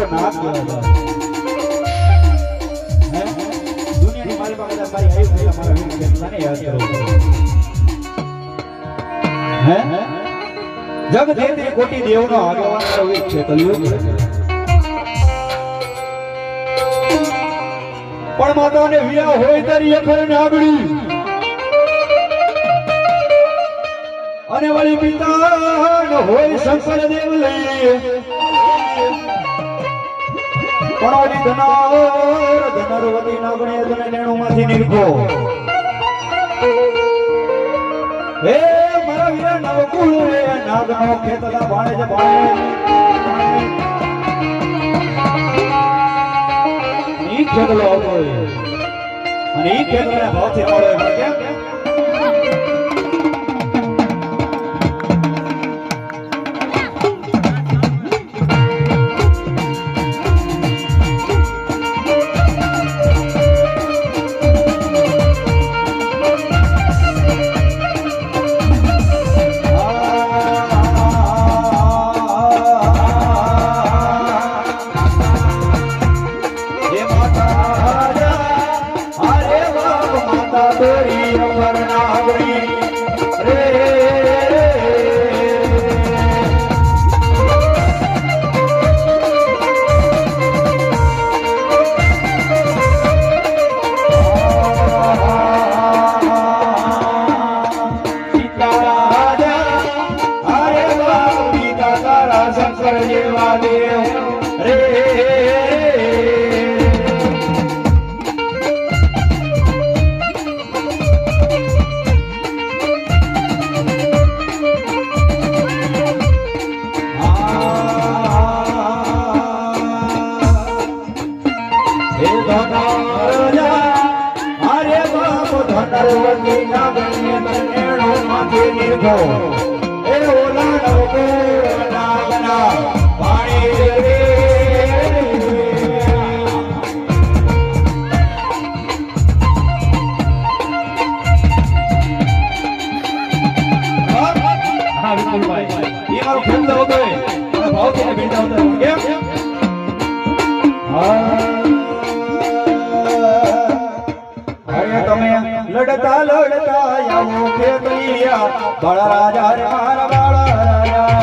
પૂરો નાગ કહેવાય હે દુનિયાની મારી પાસે મારી આયુ થયેલા મારા વીર કેટલાને યાદ કરો હે જગ દેતી કોટી દેવનો આગેવાન વીર છે કલિયુગ પણ માતાને વિયા હોય તારી અખર નાગડી અને વળી પિતા હોય શંકર દેવ લઈ પણ ઓલી ધનરવતી નાગણી તને નેણુમાંથી નીકળો હે મારા વીરા નવકુળ રે નાગનો ખેતલા ભાણે જ ભાણે ઈ ખેતલો હતો અને ઈ ખેતલાના ભાવથી મળે કેમ લડતા લડતા આવો કે કલિયા બાળા રાજા રે મારા બાળા રાજા